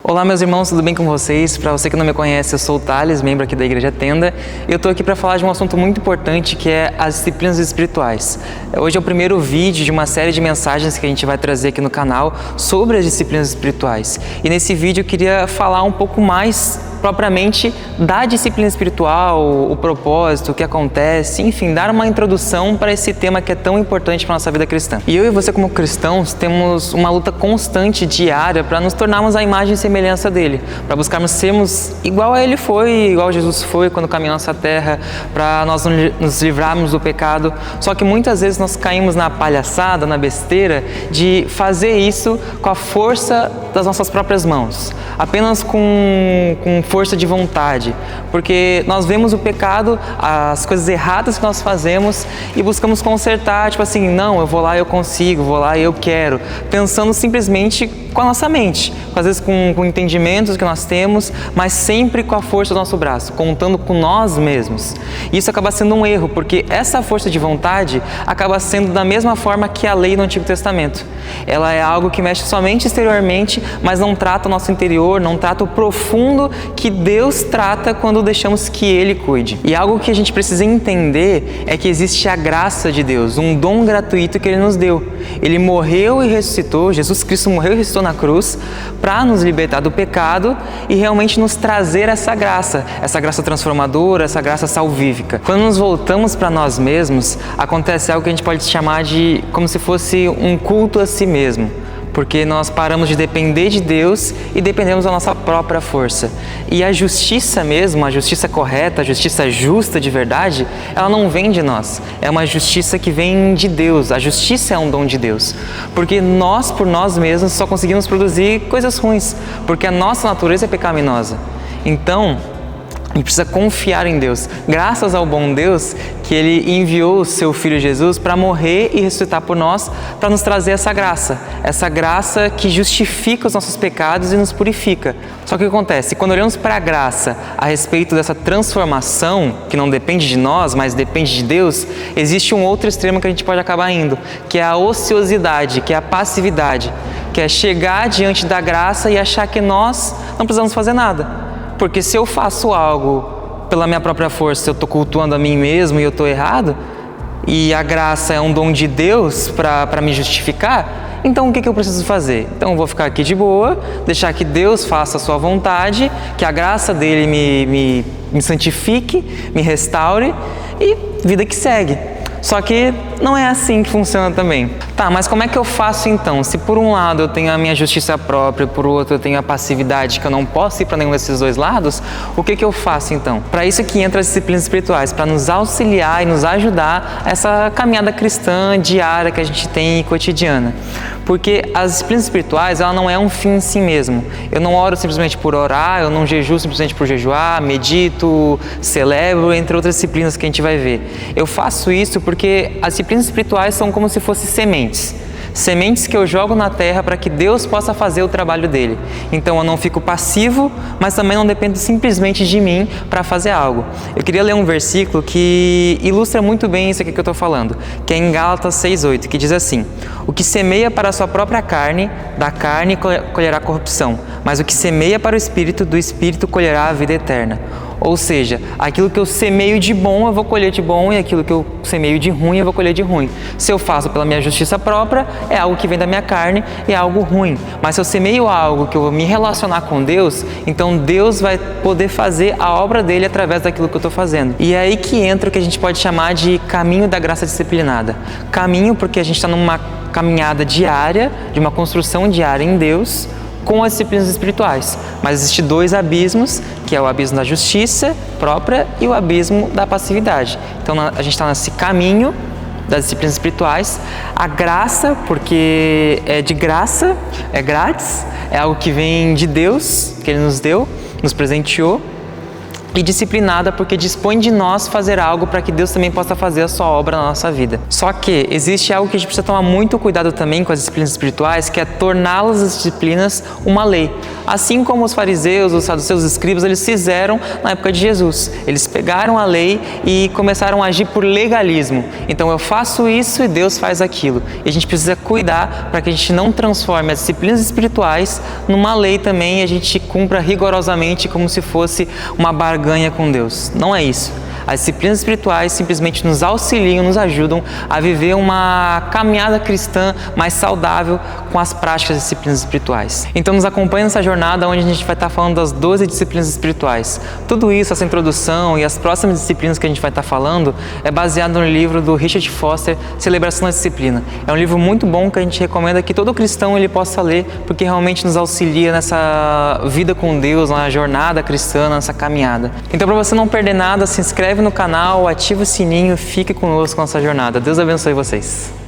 Olá meus irmãos, tudo bem com vocês? Para você que não me conhece, eu sou o Thales, membro aqui da Igreja Tenda, e eu estou aqui para falar de um assunto muito importante que é as disciplinas espirituais. Hoje é o primeiro vídeo de uma série de mensagens que a gente vai trazer aqui no canal sobre as disciplinas espirituais. E nesse vídeo eu queria falar um pouco mais propriamente da disciplina espiritual, o propósito, o que acontece, enfim, dar uma introdução para esse tema que é tão importante para a nossa vida cristã. E eu e você como cristãos temos uma luta constante, diária, para nos tornarmos a imagem e semelhança dele, para buscarmos sermos igual a ele foi, igual Jesus foi quando caminhou nessa terra, para nós nos livrarmos do pecado. Só que muitas vezes nós caímos na palhaçada, na besteira de fazer isso com a força das nossas próprias mãos, apenas com força de vontade, porque nós vemos o pecado, as coisas erradas que nós fazemos e buscamos consertar, tipo assim, não, eu vou lá, eu consigo, vou lá, eu quero, pensando simplesmente com a nossa mente, às vezes com entendimentos que nós temos, mas sempre com a força do nosso braço, contando com nós mesmos. Isso acaba sendo um erro, porque essa força de vontade acaba sendo da mesma forma que a lei no Antigo Testamento. Ela é algo que mexe somente exteriormente, mas não trata o nosso interior, não trata o profundo que Deus trata quando deixamos que Ele cuide. E algo que a gente precisa entender é que existe a graça de Deus, um dom gratuito que Ele nos deu. Ele morreu e ressuscitou, Jesus Cristo morreu e ressuscitou na cruz para nos libertar do pecado e realmente nos trazer essa graça transformadora, essa graça salvífica. Quando nos voltamos para nós mesmos, acontece algo que a gente pode chamar de como se fosse um culto a si mesmo. Porque nós paramos de depender de Deus e dependemos da nossa própria força. E a justiça mesmo, a justiça correta, a justiça justa de verdade, ela não vem de nós. É uma justiça que vem de Deus. A justiça é um dom de Deus. Porque nós, por nós mesmos, só conseguimos produzir coisas ruins. Porque a nossa natureza é pecaminosa. Então, a gente precisa confiar em Deus, graças ao bom Deus que Ele enviou o Seu Filho Jesus para morrer e ressuscitar por nós, para nos trazer essa graça que justifica os nossos pecados e nos purifica. Só que o que acontece? Quando olhamos para a graça a respeito dessa transformação, que não depende de nós, mas depende de Deus, existe um outro extremo que a gente pode acabar indo, que é a ociosidade, que é a passividade, que é chegar diante da graça e achar que nós não precisamos fazer nada. Porque se eu faço algo pela minha própria força, eu estou cultuando a mim mesmo e eu estou errado, e a graça é um dom de Deus para me justificar, então o que eu preciso fazer? Então eu vou ficar aqui de boa, deixar que Deus faça a sua vontade, que a graça dele me santifique, me restaure e vida que segue. Só que não é assim que funciona também. Tá, mas como é que eu faço então? Se por um lado eu tenho a minha justiça própria, por outro eu tenho a passividade, que eu não posso ir para nenhum desses dois lados, o que eu faço então? Para isso que entra as disciplinas espirituais, para nos auxiliar e nos ajudar a essa caminhada cristã diária que a gente tem e cotidiana. Porque as disciplinas espirituais, ela não é um fim em si mesmo. Eu não oro simplesmente por orar, eu não jejuo simplesmente por jejuar, medito, celebro, entre outras disciplinas que a gente vai ver. Eu faço isso porque as disciplinas espirituais são como se fossem sementes. Sementes que eu jogo na terra para que Deus possa fazer o trabalho dele. Então eu não fico passivo, mas também não dependo simplesmente de mim para fazer algo. Eu queria ler um versículo que ilustra muito bem isso aqui que eu estou falando, que é em Gálatas 6:8, que diz assim: o que semeia para a sua própria carne, da carne colherá corrupção, mas o que semeia para o Espírito, do Espírito colherá a vida eterna. Ou seja, aquilo que eu semeio de bom, eu vou colher de bom, e aquilo que eu semeio de ruim, eu vou colher de ruim. Se eu faço pela minha justiça própria, é algo que vem da minha carne e é algo ruim. Mas se eu semeio algo que eu vou me relacionar com Deus, então Deus vai poder fazer a obra dele através daquilo que eu estou fazendo. E é aí que entra o que a gente pode chamar de caminho da graça disciplinada. Caminho porque a gente está numa caminhada diária, de uma construção diária em Deus, com as disciplinas espirituais. Mas existem dois abismos, que é o abismo da justiça própria e o abismo da passividade. Então a gente está nesse caminho das disciplinas espirituais. A graça, porque é de graça, é grátis, é algo que vem de Deus, que Ele nos deu, nos presenteou. e disciplinada porque dispõe de nós fazer algo para que Deus também possa fazer a sua obra na nossa vida. Só que existe algo que a gente precisa tomar muito cuidado também com as disciplinas espirituais, que é torná-las, as disciplinas, uma lei. Assim como os fariseus, os saduceus, os escribas, eles fizeram na época de Jesus. Eles pegaram a lei e começaram a agir por legalismo. Então eu faço isso e Deus faz aquilo. E a gente precisa cuidar para que a gente não transforme as disciplinas espirituais numa lei também e a gente cumpra rigorosamente como se fosse uma barganha com Deus. Não é isso. As disciplinas espirituais simplesmente nos auxiliam, nos ajudam a viver uma caminhada cristã mais saudável com as práticas das disciplinas espirituais. Então nos acompanhe nessa jornada onde a gente vai estar falando das 12 disciplinas espirituais. Tudo isso, essa introdução e as próximas disciplinas que a gente vai estar falando é baseado no livro do Richard Foster, Celebração da Disciplina. É um livro muito bom que a gente recomenda que todo cristão ele possa ler, porque realmente nos auxilia nessa vida com Deus, na jornada cristã, nessa caminhada. Então para você não perder nada, se inscreve no canal, ativa o sininho, fique conosco nessa jornada. Deus abençoe vocês.